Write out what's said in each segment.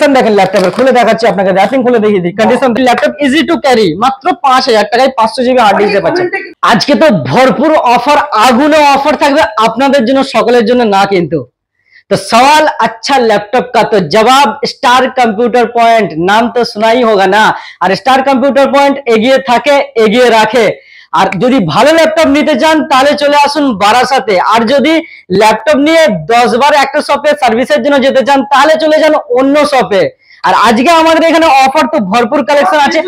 Condition देखें laptop खुले देखाচ্ছি আপনাকে র‍্যাপিং খুলে দেখিয়ে দিই condition laptop easy to carry मात्र 5000 টাকায় 500 জিবি হার্ড ডিস্ক পাচ্ছেন আজকে তো ভরপুর অফার আগুনে অফার থাকবে আপনাদের জন্য সকলের জন্য না কিন্তু तो सवाल अच्छा लैपटॉप का तो जवाब स्टार कंप्यूटर पॉइंट नाम तो सुना ही होगा ना और स्टार कंप्यूटर पॉइंट एगिए থাকে এগিয়ে রাখে আর যদি ভালো ল্যাপটপ নিতে চান তাহলে চলে আসুন বারাসাতে আর যদি ল্যাপটপ নিয়ে 10 বার একটা শপে সার্ভিসের জন্য যেতে চান তাহলে চলে যান অন্য শপে আর আজকে আমাদের এখানে অফার তো ভরপুর কালেকশন আছে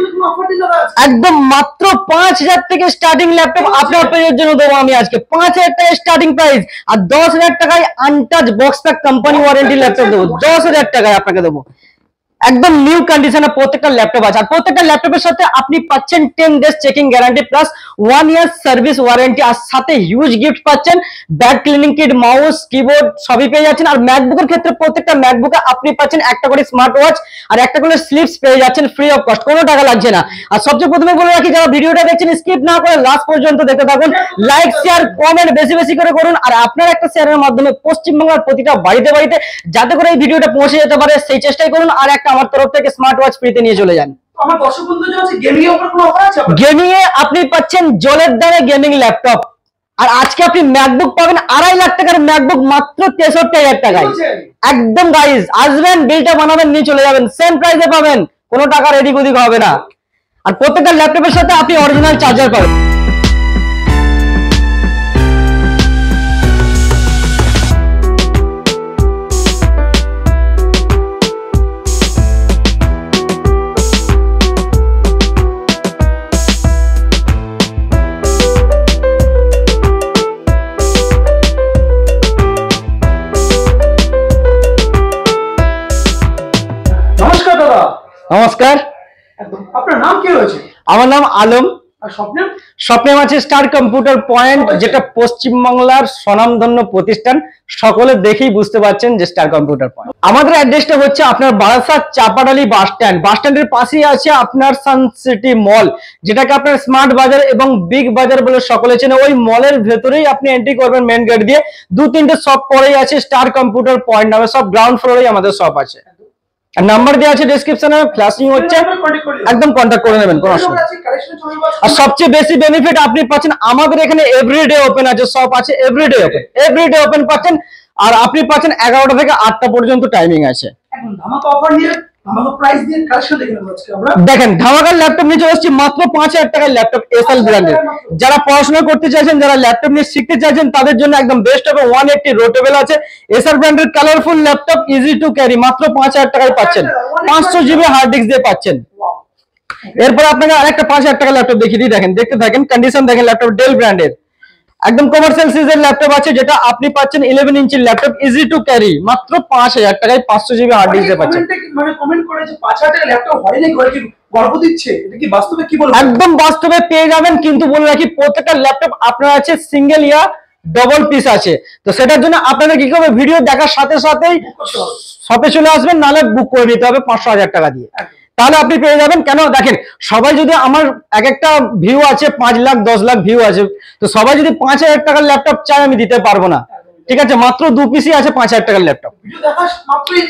একদম মাত্র 5000 থেকে স্টার্টিং ল্যাপটপ আপনার পেজের জন্য দেবো আমি আজকে 5000 টাকা স্টার্টিং প্রাইস আর 10000 টাকায় আনটাচ বক্স তক কোম্পানি ওয়ারেন্টি ল্যাপটপ দেবো 10000 টাকায় আপনাকে দেবো একদম নিউ কন্ডিশনে প্রত্যেকটা ল্যাপটপ আছে আর প্রত্যেকটা ল্যাপটপের সাথে আপনি পাচ্ছেন 10 days checking guarantee plus 1 year service warranty আর সাথে হিউজ গিফট পাচ্ছেন bag cleaning kit mouse keyboard সবই পেয়ে যাচ্ছেন আর ম্যাকবুকের ক্ষেত্রে প্রত্যেকটা ম্যাকবুকে আপনি পাচ্ছেন একটা করে স্মার্ট ওয়াচ আর একটা করে স্লিপস পেয়ে যাচ্ছেন ফ্রি অফ কস্ট কোনো টাকা লাগছে না আর সবচেয়ে প্রথমে বলে রাখি যারা ভিডিওটা দেখছেন স্কিপ না করে লাস্ট পর্যন্ত দেখতে থাকুন লাইক শেয়ার কমেন্ট বেশি বেশি করে করুন আর আপনার একটা শেয়ারের মাধ্যমে পশ্চিমবঙ্গের প্রতিটা বাড়িতে বাড়িতে যাতে করে এই ভিডিওটা পৌঁছে যেতে পারে সেই চেষ্টাই করুন আর একটা আমার তরফ থেকে স্মার্ট ওয়াচ ফ্রিতে নিয়ে চলে যান আমার দর্শক বন্ধুদের জন্য গেমিং এর উপর কোনো অফার আছে গেমিং এ আপনি পাচ্ছেন জলের দামে গেমিং ল্যাপটপ আর আজকে আপনি ম্যাকবুক পাবেন 2.5 লাখ টাকার ম্যাকবুক মাত্র 63000 টাকায় একদম গাইস আসবেন বিলটা বানাবেন নিয়ে চলে যাবেন সেম প্রাইসে পাবেন কোনো টাকার এদিক ওদিক হবে না আর প্রত্যেকটা ল্যাপটপের সাথে আপনি অরিজিনাল চার্জার পাবেন নমস্কার আপনার নাম কি রয়েছে আমার নাম আলম আর স্বপ্নেম স্বপ্নেম আছে স্টার কম্পিউটার পয়েন্ট যেটা পশ্চিমবাংলার স্বনামধন্য প্রতিষ্ঠান সকলে দেখেই বুঝতে পারছেন যে স্টার কম্পিউটার পয়েন্ট আমাদের অ্যাড্রেসটা হচ্ছে আপনার বারাসাত চাপাডালি বাস স্ট্যান্ডের পাশেই আছে আপনার সান সিটি মল যেটাকে আপনার স্মার্ট বাজার এবং বিগ বাজার বলে সকলে চেনে ওই মলের ভেতরেই আপনি এন্ট্রি করবেন মেন গেট দিয়ে 2-3টে শপ পরেই আছে স্টার কম্পিউটার পয়েন্ট নামে সব গ্রাউন্ড ফ্লোরেই আমাদের শপ আছে নাম্বার দেওয়া আছে ডেসক্রিপশনে ফ্ল্যাশিং হচ্ছে একদম কন্টাক্ট করে নেবেন কোনো অসুবিধা আর সবচেয়ে বেশি বেনিফিট আপনি পাচ্ছেন আমাদের এখানে এভরিডে ওপেন আছে শপ আছে এভরিডে ওপেন পাচ্ছেন আর আপনি পাচ্ছেন 11টা থেকে 8টা পর্যন্ত টাইমিং আছে এখন ধামাকা অফার নিয়ে ধামাকা প্রাইস দিয়ে কালেকশন দেখে নেব আজকে আমরা দেখেন ধামাকার ল্যাপটপ নিয়ে চলে আসছি মাত্র 5000 টাকার ল্যাপটপ এসএল ব্র্যান্ডের যারা পড়াশোনা করতে চাইছেন যারা ল্যাপটপ নিয়ে শিখতে চাইছেন তাদের জন্য একদম বেস্ট হবে 180 রোটেবল আছে এসএল ব্র্যান্ডের colourful laptop easy to carry মাত্র 5000 টাকায় পাচ্ছেন 500 জিবি হার্ড ডিস্ক দিয়ে পাচ্ছেন এরপর আপনাকে আরেকটা 5000 টাকার ল্যাপটপ দেখিয়ে দিই দেখেন দেখতে থাকেন কন্ডিশন দেখেন ল্যাপটপ ডেল ব্র্যান্ডের একদম কমার্শিয়াল সিরিজের ল্যাপটপ আছে যেটা আপনি পাচ্ছেন 11 ইঞ্চির ল্যাপটপ ইজি টু ক্যারি মাত্র 5000 টাকায় 500 জিবি হার্ড ডিস্ক দিয়ে পাচ্ছেন মানে কমেন্ট করে যে 5000 টাকা ল্যাপটপ হয় না ঘরে কি গর্ব দিচ্ছে এটা কি বাস্তবে কি বলবো একদম বাস্তবে পেয়ে যাবেন কিন্তু বলে রাখি প্রত্যেকটা ল্যাপটপ আপনার আছে সিঙ্গেল ইয়া ডবল পিস আছে তো সেটার জন্য আপনাদের কি করবে ভিডিও দেখার সাথে সাথেই শপে চলে আসবেন নালে বুক করে নিতে হবে 500,000 টাকা দিয়ে তাহলে আপনি পেয়ে যাবেন কেন দেখেন সবাই যদি আমার এক একটা ভিউ আছে 5 লাখ 10 লাখ ভিউ আছে তো সবাই যদি 5000 টাকার ল্যাপটপ চায় আমি দিতে পারবো না ঠিক আছে মাত্র 2 পিসই আছে 5000 টাকার ল্যাপটপ ভিডিও দেখার মাত্রই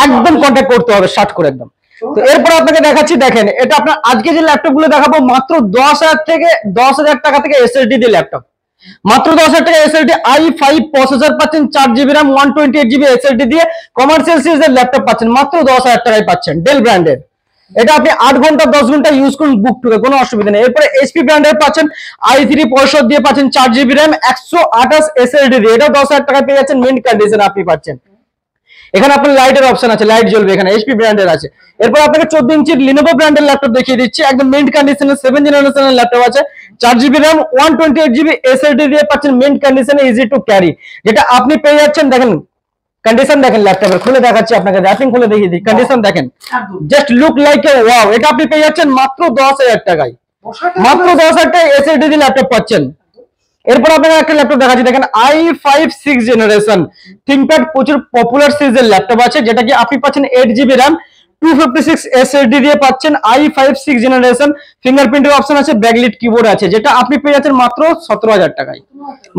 একদম কন্টাক্ট করতে হবে শর্ট করে একদম তো এরপর আপনাকে দেখাচ্ছি দেখেন এটা আপনার আজকে যে ল্যাপটপ গুলো দেখাবো মাত্র 10000 টাকা থেকে এসএসডি দিয়ে ল্যাপটপ মাত্র 10000 টাকা এসএসডি i5 প্রসেসর পাচ্ছেন 8GB RAM 128GB এসএসডি দিয়ে কমার্শিয়াল সিরিজের ল্যাপটপ পাচ্ছেন মাত্র 10000 টাকায় পাচ্ছেন ডেল ব্র্যান্ডের এটা আপনি 8 ঘন্টা 10 ঘন্টা ইউজ করুন বুক টুকে কোনো অসুবিধা নেই এরপরে এইচপি ব্র্যান্ডের পাচ্ছেন i3 65 দিয়ে পাচ্ছেন 4GB RAM 128 এসএসডি দিয়ে এটা 10000 টাকায় পেয়ে যাচ্ছেন মিন্ট কন্ডিশন আপনি পাচ্ছেন এখানে আপনার লাইটের অপশন আছে লাইট জ্বলবে এখানে এইচপি ব্র্যান্ডের আছে এরপর আপনাকে 14 ইঞ্চির লিনোভো ব্র্যান্ডের ল্যাপটপ দেখিয়ে দিচ্ছি একদম মিন্ট কন্ডিশনে 7 জেনারেশনের ল্যাপটপ আছে 4GB RAM 128GB এসএসডি দিয়ে পাচ্ছেন মিন্ট কন্ডিশনে ইজি টু ক্যারি যেটা আপনি পেয়ে যাচ্ছেন দেখেন कंडीशन দেখেন ল্যাপটপের খুলে দেখাচ্ছি আপনাকে র‍্যাপিং খুলে দেখিয়ে দিই कंडीशन দেখেন just look like a wow এটা আপনি পেয়ে যাচ্ছেন মাত্র 10000 টাকায় মাত্র 10000 টাকায় এসএসডি দিয়ে ল্যাপটপ পাচ্ছেন এরপর আপনাকে একটা ল্যাপটপ দেখাচ্ছি দেখেন i5 6 জেনারেশন থিংকপ্যাড প্রচুর পপুলার সিরিজের ল্যাপটপ আছে যেটা কি আপনি পাচ্ছেন 8GB RAM 256 SSD দিয়ে পাচ্ছেন i5 6 জেনারেশন, ফিঙ্গারপ্রিন্টের অপশন আছে, ব্যাকলিট কিবোর্ড আছে, যেটা আপনি পেয়ে যাচ্ছেন মাত্র 17,000 টাকায়।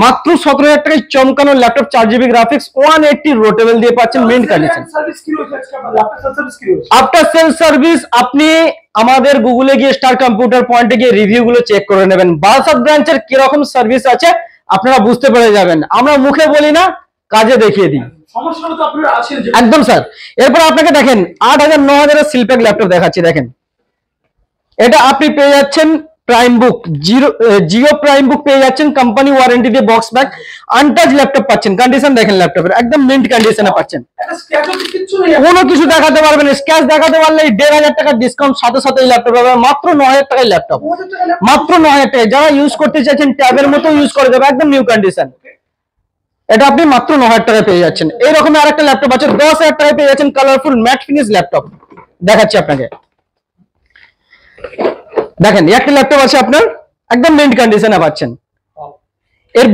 মাত্র 17,000 টাকায় চমকানো ল্যাপটপ 4GB গ্রাফিক্স 180 রোটেবল দিয়ে পাচ্ছেন মিন্ট কন্ডিশন। সার্ভিস কি রয়েছে আজকে আপনার ল্যাপটপ সার্ভিস কি রয়েছে? আফটার সেল সার্ভিস আপনি আমাদের গুগলে গিয়ে স্টার কম্পিউটার পয়েন্টে গিয়ে রিভিউ গুলো চেক করে নেবেন। বারাসাত ব্রাঞ্চের কিরকম সার্ভিস আছে আপনারা বুঝতে পেরে যাবেন। আমরা মুখে বলি না, কাজে দেখিয়ে দিই। সমস্যাটা তো আপনার আছে যে একদম স্যার। এরপর আপনাকে দেখেন 8,000 9,000 এর সিলপ্যাক ল্যাপটপ দেখাচ্ছি। দেখেন এটা আপনি পেয়ে যাচ্ছেন প্রাইম বুক, জিও প্রাইম বুক পেয়ে যাচ্ছেন, কোম্পানি ওয়ারেন্টি দিয়ে বক্স ব্যাগ, আনটাচ ল্যাপটপ পাচ্ছেন। কন্ডিশন দেখেন ল্যাপটপের একদম মিন্ট কন্ডিশনে পাচ্ছেন। একটা স্ক্র্যাচ কিছু নেই। কোনো কিছু দেখাতে পারবেন, স্ক্র্যাচ দেখাতে পারলে 1,500 টাকা ডিসকাউন্ট সাথে সাথে এই ল্যাপটপ পাবেন মাত্র 9,000 টাকায় ল্যাপটপ, মাত্র 9,000 টাকায়। যারা ইউজ করতে চাইছেন ট্যাবের মতো ইউজ করে যাবে, একদম নিউ কন্ডিশন। এটা আপনি মাত্র 9,000 টাকায় পেয়ে যাচ্ছেন। এইরকম আরেকটা ল্যাপটপ আছে 10,000 টাকায় পেয়ে যাচ্ছেন, কালারফুল ম্যাট ফিনিশ ল্যাপটপ দেখাচ্ছি আপনাকে। দেখেন একটা ল্যাপটপ আছে আপনার একদম মিন্ট কন্ডিশনে পাচ্ছেন। এর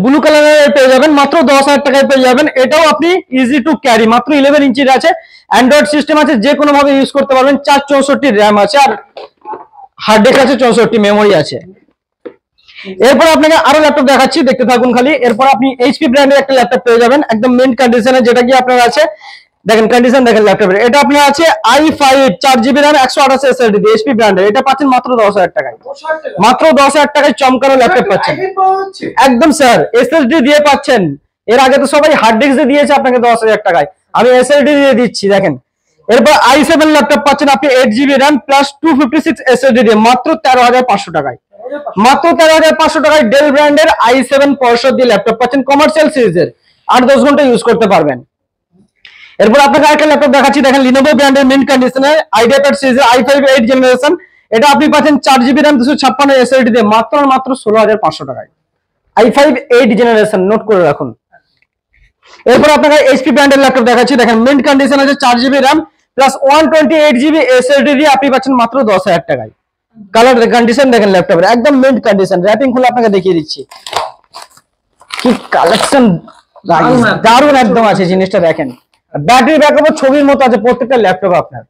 ব্লু কালারের পেয়ে যাবেন মাত্র 10,000 টাকায় পেয়ে যাবেন। এটাও আপনি ইজি টু ক্যারি, মাত্র 11 ইঞ্চির আছে, অ্যান্ড্রয়েড সিস্টেম আছে, যে কোনো ভাবে ইউজ করতে পারবেন। 464 র্যাম আছে আর হার্ড ডিস্ক আছে, 64 মেমোরি আছে। এরপর আপনাকে আরো ল্যাপটপ দেখাচ্ছি, দেখতে থাকুন খালি। এরপর আপনি এইচপি ব্র্যান্ডের একটা ল্যাপটপ পেয়ে যাবেন একদম মিন্ট কন্ডিশনে, যেটা কি আপনার আছে দেখেন কন্ডিশন দেখেন ল্যাপটপের। এটা আপনার আছে i5 4GB র্যাম 128 SSD দিয়ে এইচপি ব্র্যান্ডের। এটা পাচ্ছেন মাত্র 10,000 টাকায়, মাত্র 10,000 টাকায় চমকানো ল্যাপটপ পাচ্ছেন। একদম স্যার এসএসডি দিয়ে পাচ্ছেন। এর আগে তো সবাই হার্ড ডিস্ক দিয়ে দিয়েছে আপনাকে 10,000 টাকায়, আমি এসএসডি দিয়ে দিচ্ছি দেখেন। এরপর i7 ল্যাপটপ পাচ্ছেন আপনি 8GB র্যাম প্লাস 256 SSD দিয়ে মাত্র 13,500 টাকায়, মাত্র 13,500 টাকায় ডেল ব্র্যান্ডের i7 পরশর দিয়ে ল্যাপটপ পাচ্ছেন, কমার্শিয়াল সিরিজের, 8-10 ঘন্টা ইউজ করতে পারবেন। এরপর আপনাকে আরেকটা ল্যাপটপ দেখাচ্ছি, দেখেন লিনোভো ব্র্যান্ডের মিন্ট কন্ডিশনে আইডিয়াপ্যাড সিরিজের i5 8 জেনারেশন। এটা আপনি পাচ্ছেন 4GB র্যাম 256 SSD দিয়ে মাত্র 16,500 টাকায়, i5 8 জেনারেশন, নোট করে রাখুন। এরপর আপনাকে এইচপি ব্র্যান্ডের ল্যাপটপ দেখাচ্ছি, দেখেন মিন্ট কন্ডিশন আছে 4GB RAM plus 128GB SSD দিয়ে আপনি পাচ্ছেন মাত্র 10,000 টাকায়। কালার কন্ডিশন দেখেন ল্যাপটপের একদম মিন্ট কন্ডিশন, র‍্যাপিং খুলে আপনাকে দেখিয়ে দিচ্ছি। কি কালেকশন, দারুণ একদম আছে জিনিসটা। দেখেন ব্যাটারি ব্যাকআপ ছবির মতো আছে প্রত্যেকটা ল্যাপটপ আপনার,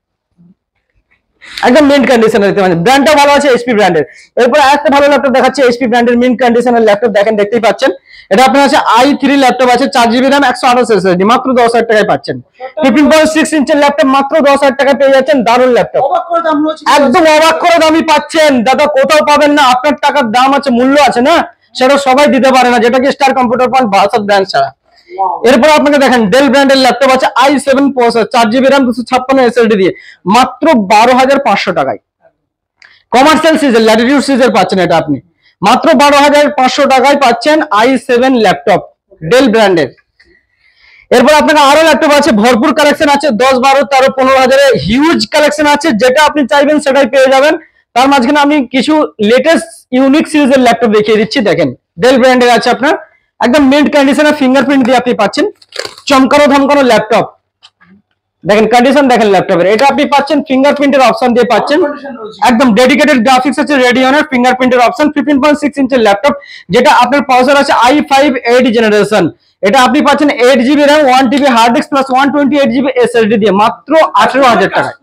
একদম মিন্ট কন্ডিশনে দেখতে পাচ্ছেন। ব্র্যান্ডটা ভালো আছে এইচপি ব্র্যান্ডের। এরপর আরেকটা ভালো ল্যাপটপ দেখাচ্ছি এইচপি ব্র্যান্ডের মিন্ট কন্ডিশনের ল্যাপটপ, দেখেন দেখতেই পাচ্ছেন। এটা আপনার আছে i3 ল্যাপটপ আছে 4GB র্যাম 128 SSD মাত্র 10,000 টাকায় পাচ্ছেন। 15.6 ইঞ্চের ল্যাপটপ মাত্র 10,000 টাকায় পেয়ে যাচ্ছেন, দারুণ ল্যাপটপ, একদম অবাক করে দামই পাচ্ছেন দাদা, কোথাও পাবেন না। আপনার টাকার দাম আছে, মূল্য আছে না, সেটা সবাই দিতে পারে না, যেটা কি star computer point Barasat brand ছাড়া। এরপর আপনাকে দেখেন ডেল ব্র্যান্ডের ল্যাপটপ আছে i7 processor 4GB RAM 256 SSD দিয়ে মাত্র 12,500 টাকায়, কমার্শিয়াল সিরিজের ল্যাটিটিউড সিরিজের পাচ্ছেন। এটা আপনি মাত্র 12,500 টাকায় পাচ্ছেন i7 ল্যাপটপ ডেল ব্র্যান্ডের। এরপর আপনাকে আরো ল্যাপটপ আছে, ভরপুর কালেকশন আছে, 10 12 13 15,000 এর হিউজ কালেকশন আছে, যেটা আপনি চাইবেন সেটাই পেয়ে যাবেন। তার মাঝখানে আমি কিছু লেটেস্ট ইউনিক সিরিজের ল্যাপটপ দেখিয়ে দিচ্ছি। দেখেন ডেল ব্র্যান্ডের আছে আপনার একদম মিন্ট কন্ডিশনে, ফিঙ্গারপ্রিন্ট দিয়ে আপনি পাচ্ছেন চমকানো ধমকানো ল্যাপটপ। দেখেন কন্ডিশন দেখেন ল্যাপটপের, এটা আপনি পাচ্ছেন ফিঙ্গারপ্রিন্টের অপশন দিয়ে পাচ্ছেন, একদম ডেডিকেটেড গ্রাফিক্স আছে, রেডিয়নের ফিঙ্গারপ্রিন্টের অপশন, 15.6 ইঞ্চের ল্যাপটপ, যেটা আপনার প্রসেসর আছে i5 8 জেনারেশন। এটা আপনি পাচ্ছেন 8GB RAM 1TB hard disk plus 128GB SSD দিয়ে মাত্র 18,000 টাকায়।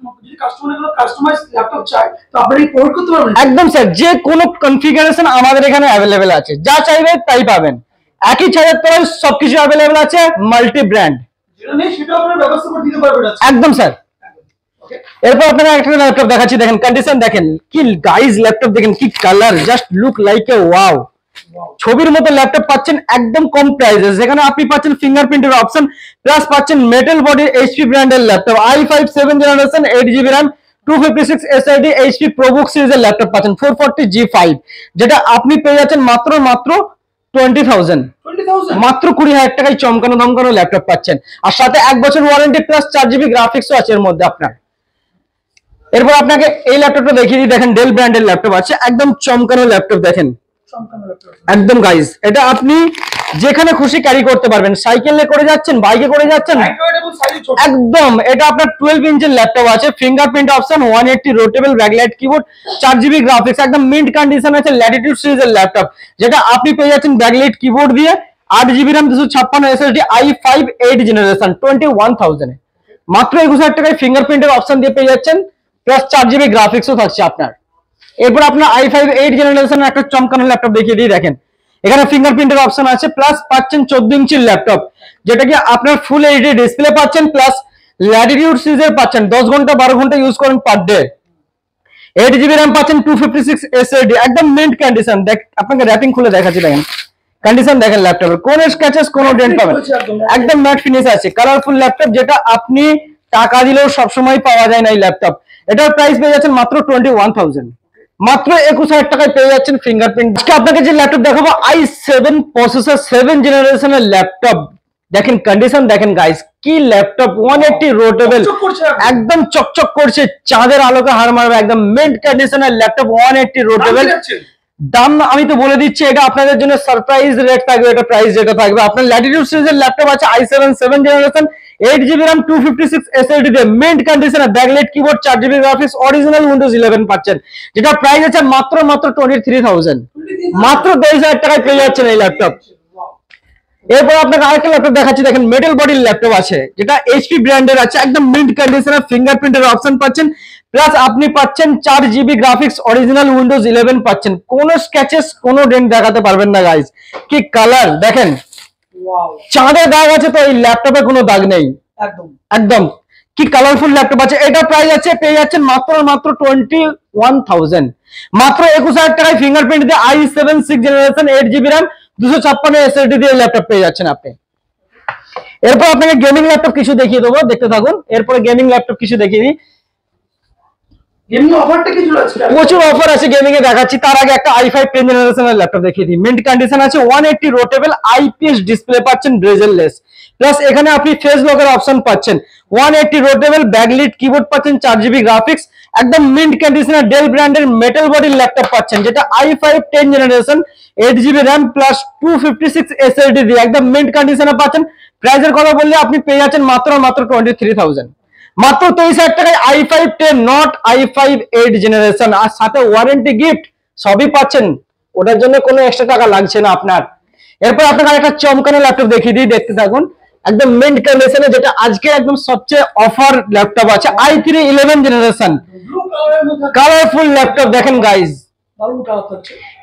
একদম স্যার, যে কোনো কনফিগারেশন আমাদের এখানে অ্যাভেলেবেল আছে, যা চাইবে তাই পাবেন। একই ছাদের তলায় সবকিছু অ্যাভেলেবেল আছে, মাল্টি ব্র্যান্ড, একদম স্যার। এরপর আপনারা একটা ল্যাপটপ দেখাচ্ছি, দেখেন কন্ডিশন দেখেন, কি গাইজ ল্যাপটপ দেখেন, কি colour, just look like a wow, ছবির মতো ল্যাপটপ পাচ্ছেন একদম কম প্রাইসে, যেখানে আপনি পাচ্ছেন ফিঙ্গারপ্রিন্টের অপশন প্লাস পাচ্ছেন মেটাল বডি এইচপি ব্র্যান্ডের laptop, i5 7 generation 8GB RAM 256 SSD HP ProBook সিরিজের ল্যাপটপ পাচ্ছেন 440G5, যেটা আপনি পেয়ে যাচ্ছেন মাত্র 20,000, মাত্র 20,000 টাকায় চমকানো ধমকানো ল্যাপটপ পাচ্ছেন, আর সাথে 1 বছর ওয়ারেন্টি প্লাস 4GB গ্রাফিক্সও আছে এর মধ্যে আপনার। এরপর আপনাকে এই ল্যাপটপটা দেখিয়ে দিই, দেখেন ডেল ব্র্যান্ডের ল্যাপটপ আছে একদম চমকানো ল্যাপটপ, দেখেন একদম গাইজ, এটা আপনি যেখানে খুশি ক্যারি করতে পারবেন, সাইকেলে করে যাচ্ছেন, বাইকে করে যাচ্ছেন, একদম। এটা আপনার 12 ইঞ্চের ল্যাপটপ আছে, fingerprint option, 180 রোটেবল backlight keyboard, 4GB graphics, একদম মিন্ট কন্ডিশন আছে, ল্যাটিটিউড সিরিজের ল্যাপটপ, যেটা আপনি পেয়ে যাচ্ছেন ব্যাকলাইট কিবোর্ড দিয়ে, 8GB RAM 256 SSD i5 8 generation 21,000 এ, মাত্র 21,000 টাকায় ফিঙ্গারপ্রিন্টের অপশন দিয়ে পেয়ে যাচ্ছেন, প্লাস 4 GB গ্রাফিক্সও থাকছে আপনার। এরপর আপনার i5 8 জেনারেশনের একটা চমকানো ল্যাপটপ দেখিয়ে দিই। দেখেন এখানে ফিঙ্গারপ্রিন্টের অপশন আছে, প্লাস পাচ্ছেন 14 ইঞ্চির ল্যাপটপ, যেটা কি আপনার ফুল এইচডি ডিসপ্লে পাচ্ছেন, প্লাস ল্যাটিটিউড সিরিজের পাচ্ছেন, 10 ঘন্টা 12 ঘন্টা ইউজ করেন পার ডে। 8 GB র্যাম পাচ্ছেন, 256 SSD, একদম মিন্ট কন্ডিশন। আপনাকে র্যাপিং খুলে দেখাচ্ছি, দেখেন কন্ডিশন দেখেন ল্যাপটপের, কোন স্ক্র্যাচেস কোন ডেন্ট পাবেন, একদম ম্যাট ফিনিশ আছে, কালারফুল ল্যাপটপ, যেটা আপনি টাকা দিলেও সবসময় পাওয়া যায় না এই ল্যাপটপ। এটার প্রাইস পেয়ে যাচ্ছেন মাত্র 21,000, মাত্র 21,000 টাকায় পেয়ে যাচ্ছেন ফিঙ্গারপ্রিন্ট। আজকে আপনাকে যে ল্যাপটপ দেখাবো i7 প্রসেসর 7 জেনারেশনের ল্যাপটপ। দেখেন কন্ডিশন দেখেন গাইস, কি ল্যাপটপ, 180 রোটেবল, একদম চকচক করছে, চাঁদের আলোকে হার মারবে, একদম মিন্ট কন্ডিশনের ল্যাপটপ, 180 রোটেবল। দাম আমি তো বলে দিচ্ছি, এটা আপনাদের জন্য সারপ্রাইজ রেট থাকবে, এটা প্রাইস যেটা থাকবে। আপনার ল্যাটিটিউড সিরিজের ল্যাপটপ আছে i7 7 generation, 8 GB RAM, 256 SSD দিয়ে মিন্ট কন্ডিশনে, backlight keyboard, 4 GB graphics, original Windows 11 পাচ্ছেন, যেটা প্রাইস আছে মাত্র 23,000, মাত্র 23,000 টাকায় পেয়ে যাচ্ছেন এই ল্যাপটপ। এরপর আপনাকে আরেকটা ল্যাপটপ দেখাচ্ছি, দেখেন মেটাল বডির ল্যাপটপ আছে, যেটা HP ব্র্যান্ডের আছে, একদম মিন্ট কন্ডিশনে, ফিঙ্গারপ্রিন্টের অপশন পাচ্ছেন, প্লাস আপনি পাচ্ছেন 4 GB গ্রাফিক্স, অরিজিনাল উইন্ডোজ 11 পাচ্ছেন, কোনো স্ক্র্যাচেস কোনো ডেন্ট দেখাতে পারবেন না গাইস। কি কালার দেখেন, চাঁদের দাগ আছে তো এই ল্যাপটপে কোনো দাগ নেই, একদম একদম কি কালারফুল ল্যাপটপ আছে। এটা প্রাইস আছে পেয়ে যাচ্ছেন মাত্র 21,000, মাত্র 21,000 টাকায় ফিঙ্গারপ্রিন্ট দিয়ে i7 6 generation, 8 GB RAM, 256 SSD দিয়ে ল্যাপটপ পেয়ে যাচ্ছেন আপনি। এরপর আপনাকে গেমিং ল্যাপটপ কিছু দেখিয়ে দেবো, দেখতে থাকুন। এরপরে গেমিং ল্যাপটপ কিছু দেখিয়ে দিই, প্রচুর অফার আছে গেমিং এ দেখাচ্ছি। তার আগে একটা i5 10 জেনারেশনের ল্যাপটপ দেখিয়ে দিই, মিন্ট কন্ডিশন আছে, 180 রোটেবল, IPS ডিসপ্লে পাচ্ছেন, ব্রেজেললেস, প্লাস এখানে আপনি ফেস লকের অপশন পাচ্ছেন, 180 রোটেবল, ব্যাকলিট কিবোর্ড পাচ্ছেন, 4 GB গ্রাফিক্স, একদম মিন্ট কন্ডিশনের ডেল ব্র্যান্ডের মেটাল বডির ল্যাপটপ পাচ্ছেন, যেটা i5 10 generation, 8 GB RAM, plus 256 SSD দিয়ে একদম মিন্ট কন্ডিশনে পাচ্ছেন। প্রাইসের কথা বললে আপনি পেয়ে যাচ্ছেন মাত্র 23,000, মাত্র 23,000 টাকায় i5 10, নট i5 8 জেনারেশন, আর সাথে ওয়ারেন্টি গিফট সবই পাচ্ছেন, ওটার জন্য কোনো এক্সট্রা টাকা লাগছে না আপনার। এরপর আপনাকে একটা চমকানো ল্যাপটপ দেখিয়ে দিই, দেখতে থাকুন, একদম মিন্ট কন্ডিশনে, যেটা আজকে একদম সবচেয়ে অফার ল্যাপটপ আছে, i3 11 জেনারেশন, কালারফুল ল্যাপটপ দেখেন গাইস,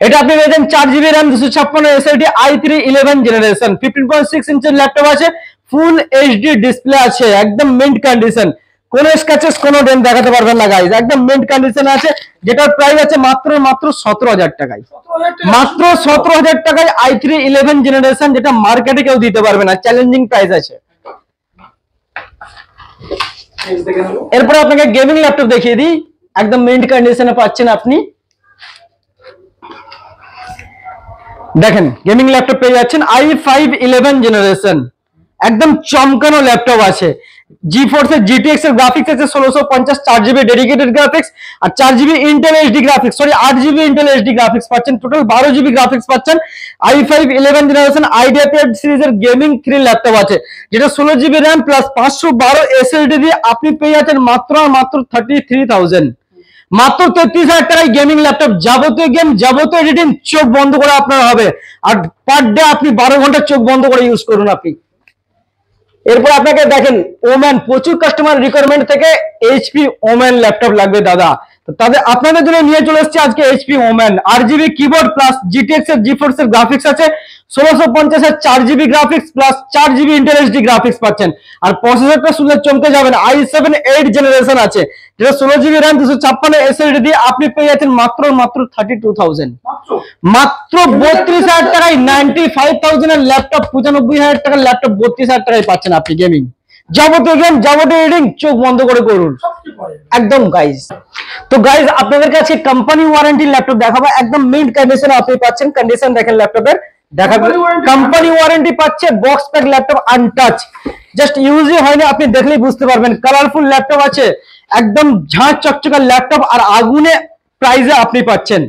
এটা আপনি পেয়েছেন 4 GB RAM, 256 SSD, i3 11 generation, 15.6 ইঞ্চের ল্যাপটপ আছে, ফুল এইচডি ডিসপ্লে আছে, একদম মিন্ট কন্ডিশন, কোন স্ক্র্যাচেস কোনো ডেন্ট দেখাতে পারবেন না গাইস, একদম মিন্ট কন্ডিশন আছে, যেটার প্রাইস আছে মাত্র 17,000 টাকায়, মাত্র 17,000 টাকায় i3 11 জেনারেশন, যেটা মার্কেটে কেউ দিতে পারবে না, চ্যালেঞ্জিং প্রাইস আছে। এরপর আপনাকে গেমিং ল্যাপটপ দেখিয়ে দিই, একদম মিন্ট কন্ডিশনে পাচ্ছেন আপনি। দেখেন গেমিং ল্যাপটপ পেয়ে যাচ্ছেন i5 11 জেনারেশন, একদম চমকানো ল্যাপটপ আছে, GeForce এর GTX এর গ্রাফিক্স আছে 1650, 4 GB ডেডিকেটেড গ্রাফিক্স, আর 4 GB Intel HD graphics, sorry 8 GB Intel HD graphics পাচ্ছেন, টোটাল 12 GB গ্রাফিক্স পাচ্ছেন। i5 11 জেনারেশন IdeaPad সিরিজের গেমিং 3 ল্যাপটপ আছে, যেটা 16 GB র্যাম প্লাস 512 SSD দিয়ে আপনি পেয়ে যাচ্ছেন মাত্র 33,000, মাত্র 33,000 টাকায় গেমিং ল্যাপটপ, যাবতীয় গেম যাবতীয় এডিটিং চোখ বন্ধ করে আপনার হবে, আর পার ডে আপনি 12 ঘন্টা চোখ বন্ধ করে ইউজ করুন আপনি। এরপর আপনাকে দেখেন ওম্যান, প্রচুর কাস্টমার রিকোয়ারমেন্ট থেকে HP ওম্যান ল্যাপটপ লাগবে দাদা, তো তাদের আপনাদের জন্য নিয়ে চলে এসেছি আজকে HP woman, 8 GB keyboard plus GTX এর GeForce এর গ্রাফিক্স আছে, 1650 এর 4 GB graphics plus 4 GB Intel HD graphics পাচ্ছেন, আর প্রসেসরটা শুনলে চমকে যাবেন, i7 8 জেনারেশন আছে, যেটা 16 GB র্যাম, 256 SSD দিয়ে আপনি পেয়ে যাচ্ছেন মাত্র 32,000, মাত্র 32,000 টাকায় 95,000 এর ল্যাপটপ, 95,000 টাকার ল্যাপটপ 32,000 টাকায় পাচ্ছেন আপনি। গেমিং যাবতীয় গেম যাবতীয় এডিটিং চোখ বন্ধ করে করুন একদম গাইজ। তো গাইজ আপনাদের কাছে কোম্পানি ওয়ারেন্টি ল্যাপটপ দেখাবো, একদম মিন্ট কন্ডিশনে আপনি পাচ্ছেন, কন্ডিশন দেখেন ল্যাপটপের, দেখাবো কোম্পানি ওয়ারেন্টি পাচ্ছে, box pack laptop, untouched, just ইউজই হয়নি, আপনি দেখলেই বুঝতে পারবেন, কালারফুল ল্যাপটপ আছে, একদম ঝাঁ চকচকা ল্যাপটপ, আর আগুনে প্রাইজে আপনি পাচ্ছেন।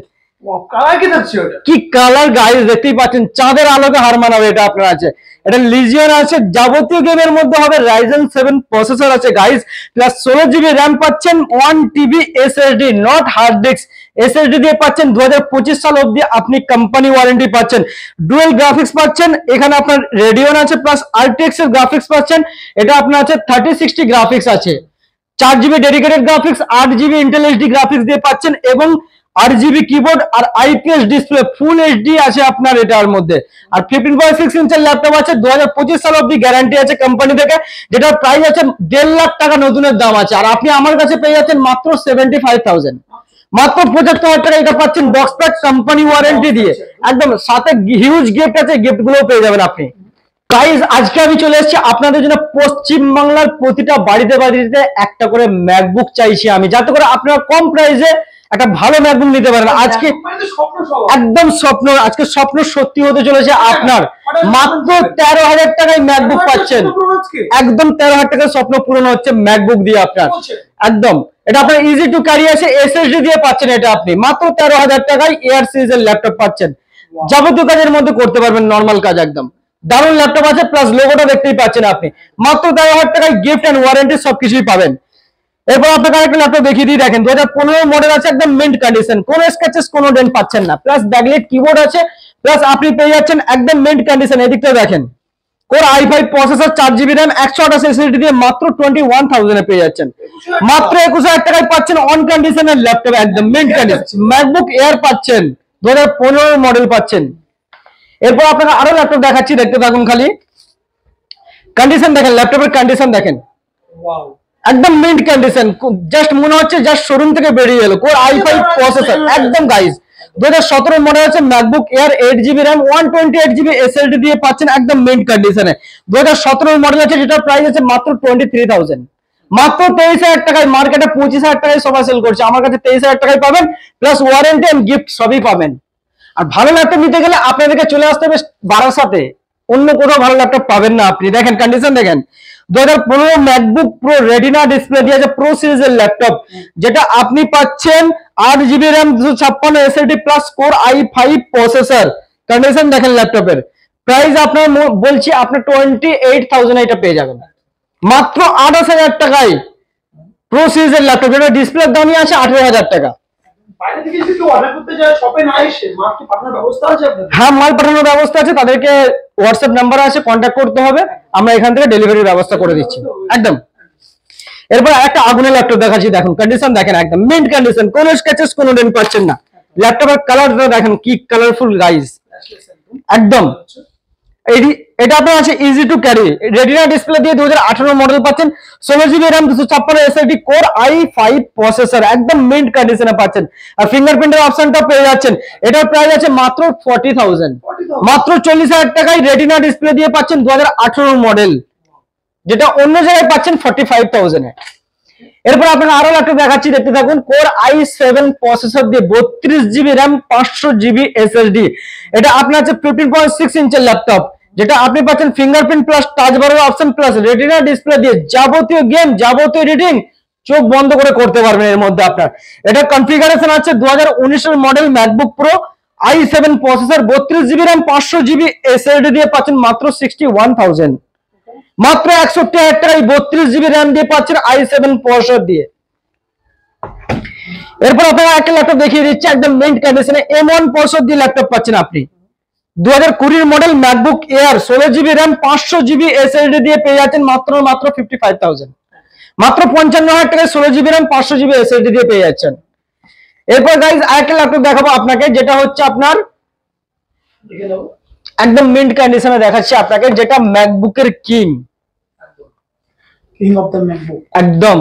কালার কি থাকছে ওটা? কি কালার গাইস, দেখতেই পাচ্ছেন চাঁদের আলোকে হার মানাবে এটা আপনার আছে। এটা লিজিয়ন আছে, যাবতীয় গেমের মধ্যে হবে। রাইজেন 7 প্রসেসর আছে গাইস, প্লাস 16 GB র্যাম পাচ্ছেন, 1 TB SSD, not hard disk, SSD দিয়ে পাচ্ছেন। 2025 সাল অবধি আপনি কোম্পানি ওয়ারেন্টি পাচ্ছেন। ডুয়েল গ্রাফিক্স পাচ্ছেন, এখানে আপনার রেডিয়ন আছে প্লাস RTX এর গ্রাফিক্স পাচ্ছেন। এটা আপনার আছে 3060 গ্রাফিক্স আছে, 4 GB dedicated graphics, 8 GB Intel HD graphics দিয়ে পাচ্ছেন, এবং 8 GB কিবোর্ড আর IPS ডিসপ্লে, ফুল HD আছে আপনার এটার মধ্যে। আর 15.6 ইঞ্চের ল্যাপটপ আছে, 2025 সাল অবধি গ্যারান্টি আছে কোম্পানি থেকে, যেটার প্রাইস আছে 1.5 লাখ টাকা নতুনের দাম আছে। আর আপনি আমার কাছে পেয়ে যাচ্ছেন মাত্র 75,000, মাত্র 75,000 টাকা এটা পাচ্ছেন বক্স প্যাক কোম্পানি ওয়ারেন্টি দিয়ে একদম। সাথে হিউজ গিফট আছে, গিফট গুলো পেয়ে যাবেন আপনি। গাইস আজকে আমি চলে এসেছি আপনাদের জন্য পশ্চিম বাংলার প্রতিটা বাড়িতে বাড়িতে একটা করে ম্যাকবুক চাইছি আমি, যাতে করে আপনারা কম প্রাইসে একটা ভালো ম্যাকবুক নিতে পারেন। আজকে একদম স্বপ্ন, আজকে স্বপ্ন সত্যি হতে চলেছে আপনার। মাত্র 13,000 টাকায় ম্যাকবুক পাচ্ছেন, একদম 13,000 টাকায় স্বপ্ন পূরণ হচ্ছে ম্যাকবুক দিয়ে আপনার একদম। এটা আপনার ইজি টু ক্যারি আছে, SSD দিয়ে পাচ্ছেন। এটা আপনি মাত্র 13,000 টাকায় এয়ার সিরিজের ল্যাপটপ পাচ্ছেন, যাবতীয় কাজের মধ্যে করতে পারবেন, নর্মাল কাজ একদম। দারুণ ল্যাপটপ আছে, প্লাস লোগোটা দেখতেই পাচ্ছেন আপনি। মাত্র 13,000 টাকায় গিফট এন্ড ওয়ারেন্টি সবকিছুই পাবেন। এরপর আপনাকে আরেকটা ল্যাপটপ দেখিয়ে দিই, দেখেন 2015 মডেল আছে, একদম মিন্ট কন্ডিশন, কোনো স্ক্র্যাচেস কোনো ডেন্ট পাচ্ছেন না, প্লাস ব্যাকলাইট কিবোর্ড আছে, প্লাস আপনি পেয়ে যাচ্ছেন একদম মিন্ট কন্ডিশন। এদিকটা দেখেন, core i5 processor, 4 GB RAM, 128 SSD দিয়ে মাত্র 21,000 এ পেয়ে যাচ্ছেন। মাত্র 21,000 টাকায় পাচ্ছেন অন কন্ডিশনের ল্যাপটপ, একদম মিন্ট কন্ডিশন ম্যাকবুক এয়ার পাচ্ছেন, 2015 মডেল পাচ্ছেন। এরপর আপনাকে আরো ল্যাপটপ দেখাচ্ছি, দেখতে থাকুন খালি। কন্ডিশন দেখেন, ল্যাপটপের কন্ডিশন দেখেন, একদম মিন্ট কন্ডিশন, জাস্ট মনে হচ্ছে জাস্ট শোরুম থেকে বেরিয়ে এলো। কোর i5 প্রসেসর একদম গাইস, 2017 মডেল আছে, MacBook air, 8 GB RAM, 128 GB SSD দিয়ে পাচ্ছেন একদম মিন্ট কন্ডিশনে। 2017 মডেল আছে, যেটা প্রাইস আছে মাত্র 23,000, মাত্র 23,000 টাকায়। মার্কেটে 25,000 টাকায় সবাই সেল করছে, আমার কাছে 23,000 টাকায় পাবেন, প্লাস ওয়ারেন্টি এন্ড গিফট সবই পাবেন। আর ভালো ল্যাপটপ নিতে গেলে আপনাদেরকে চলে আসতে হবে বারাসাতে, অন্য কোথাও ভালো ল্যাপটপ পাবেন না আপনি। দেখেন কন্ডিশন দেখেন, 2015 ম্যাকবুক প্রো রেটিনা ডিসপ্লে দিয়ে আছে, প্রো সিরিজের ল্যাপটপ, যেটা আপনি পাচ্ছেন 8 GB RAM, 256 SSD plus core i5 processor. Condition দেখেন ল্যাপটপের, প্রাইস আপনার বলছি আপনার 28,000 এটা পেয়ে যাবেন, মাত্র 28,000 টাকায় প্রো সিরিজের ল্যাপটপ, যেটা ডিসপ্লের দামই আছে 18,000 টাকা। বাইরে থেকে যদি কেউ অর্ডার করতে যায়, শপে না এসে মাল কি পাঠানোর ব্যবস্থা আছে আপনাদের? হ্যাঁ, মাল পাঠানোর ব্যবস্থা আছে, তাদেরকে হোয়াটসঅ্যাপ নাম্বার আছে, কন্ট্যাক্ট করতে হবে, আমরা এখান থেকে ডেলিভারির ব্যবস্থা করে দিচ্ছি একদম। এরপর একটা আগুনের ল্যাপটপ দেখাচ্ছি, দেখুন কন্ডিশন দেখেন, একদম মিন্ট কন্ডিশন, কোনো স্ক্র্যাচেস কোনো ডেন্ট পাচ্ছেন না। ল্যাপটপের কালারটা দেখেন কি কালারফুল গাইস, একদম। এটা আপনার আছে easy to carry, retina display দিয়ে 2018 মডেল পাচ্ছেন, 16 GB RAM, 256 SSD, core i5 processor, একদম মিন্ট কন্ডিশনে পাচ্ছেন। আর ফিঙ্গারপ্রিন্টের অপশনটা পেয়ে যাচ্ছেন। এটার প্রাইস আছে মাত্র 40,000, মাত্র 40,000 টাকায় রেটিনা ডিসপ্লে দিয়ে পাচ্ছেন 2018 মডেল, যেটা অন্য জায়গায় পাচ্ছেন 45,000 এ। এরপর আপনাকে আরো ল্যাপটপ দেখাচ্ছি, দেখতে থাকুন। কোর i7 প্রসেসর দিয়ে 32 GB র্যাম, 500 GB SSD, এটা আপনার আছে 15.6 ইঞ্চের ল্যাপটপ, যেটা আপনি পাচ্ছেন ফিঙ্গারপ্রিন্ট প্লাস টাচ বারের অপশন প্লাস রেটিনা ডিসপ্লে দিয়ে যাবতীয় গেম, যাবতীয় এডিটিং চোখ বন্ধ করে করতে পারবেন এর মধ্যে আপনার। এটা কনফিগারেশন আছে 2019 এর model MacBook pro i7 processor, 32 GB RAM, 500 GB SSD দিয়ে পাচ্ছেন মাত্র 61,000, মাত্র 61,000 টাকায় 32 GB র্যাম দিয়ে পাচ্ছেন i7 প্রসেসর দিয়ে। এরপর আপনারা একটা ল্যাপটপ দেখিয়ে দিচ্ছি, একদম মিন্ট কন্ডিশনে, M1 প্রসেসর দিয়ে ল্যাপটপ পাচ্ছেন আপনি। 2020 model MacBook air, 16 GB RAM, 500 GB SSD দিয়ে পেয়ে যাচ্ছেন মাত্র 55,000, মাত্র 55,000 টাকায় 16 GB র্যাম, 500 GB SSD দিয়ে পেয়ে যাচ্ছেন। এরপর গাইজ আরেকটা ল্যাপটপ দেখাবো আপনাকে, যেটা হচ্ছে আপনার একদম মিন্ট কন্ডিশনে দেখাচ্ছি আপনাকে, যেটা ম্যাকবুকের কিং অফ দ্য ম্যাকবুক, একদম।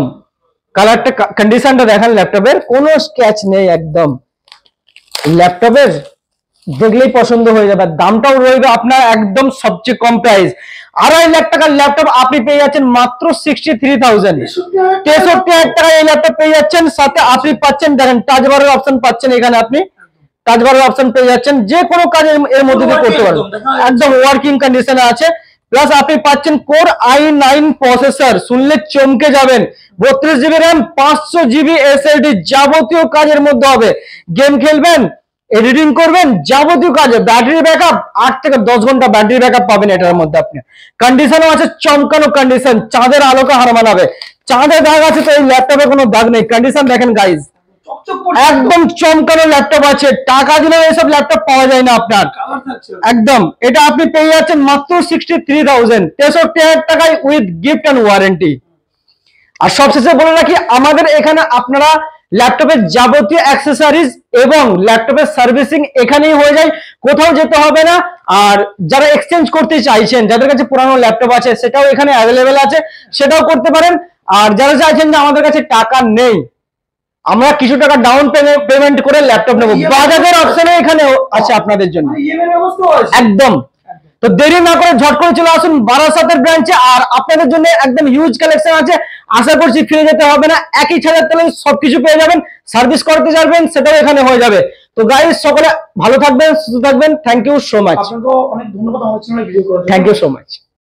কালারটা কন্ডিশনটা দেখেন, ল্যাপটপের কোনো স্ক্র্যাচ নেই, একদম ল্যাপটপের দেখলেই পছন্দ হয়ে যাবে। দামটাও রইবে আপনার একদম সবচেয়ে কম প্রাইস, 2.5 লাখ টাকার ল্যাপটপ আপনি পেয়ে যাচ্ছেন মাত্র 63,000, 63,000 টাকায় এই ল্যাপটপ পেয়ে যাচ্ছেন। সাথে আপনি পাচ্ছেন দেখেন টাচ বারের অপশন পাচ্ছেন, এখানে আপনি টাচ বারের অপশন পেয়ে যাচ্ছেন, যে কোনো কাজ এর মধ্যে দিয়ে করতে পারবেন, একদম ওয়ার্কিং কন্ডিশনে আছে। প্লাস আপনি পাচ্ছেন কোর i9 প্রসেসর, শুনলে চমকে যাবেন, 32 GB র্যাম, 500 GB SSD, যাবতীয় কাজের মধ্যে হবে। গেম খেলবেন, এডিটিং করবেন, যাবতীয় কাজে ব্যাটারি ব্যাকআপ 8 থেকে 10 ঘন্টা ব্যাটারি ব্যাকআপ পাবেন এটার মধ্যে। আপনি কন্ডিশনও আছে, চমকানো কন্ডিশন, চাঁদের আলোকে হার মানাবে। চাঁদের দাগ আছে তো এই ল্যাপটপে কোনো দাগ নেই। কন্ডিশন দেখেন গাইজ, চকচক করছে, একদম চমকানো ল্যাপটপ আছে। টাকা দিলেও এইসব ল্যাপটপ পাওয়া যায় না আপনার। কালার থাকছে। একদম এটা আপনি পেয়ে যাচ্ছেন মাত্র 63,000, 63,000 টাকায় উইথ গিফট এন্ড ওয়ারেন্টি। আর সবশেষে বলে রাখি, আমাদের এখানে আপনারা ল্যাপটপের যাবতীয় অ্যাক্সেসরিজ এবং ল্যাপটপের সার্ভিসিং এখানেই হয়ে যায়, কোথাও যেতে হবে না। আর যারা এক্সচেঞ্জ করতে চাইছেন, যাদের কাছে পুরানো ল্যাপটপ আছে, সেটাও এখানে অ্যাভেলেবেল আছে, সেটাও করতে পারেন। আর যারা চাইছেন যে আমাদের কাছে টাকা নেই, আমরা কিছু টাকা ডাউন পেমেন্ট করে ল্যাপটপ নেবো, বাজাজের অপশনে এখানে আছে আপনাদের জন্য ইএমআই ব্যবস্থাও আছে। একদম। তো দেরি না করে ঝট করে চলে আসুন বারাসাতের ব্রাঞ্চে। আর আপনাদের জন্য একদম হিউজ কালেকশন আছে, আশা করছি ফিরে যেতে হবে না। একই ছাদের তলে সবকিছু পেয়ে যাবেন, সার্ভিস করতে যাবেন সেটাও এখানে হয়ে যাবে। তো গাইস, সকলে ভালো থাকবেন, সুস্থ থাকবেন। Thank you so much. আপনাকে অনেক ধন্যবাদ আমাদের চ্যানেলে ভিডিও করার জন্য। Thank you so much.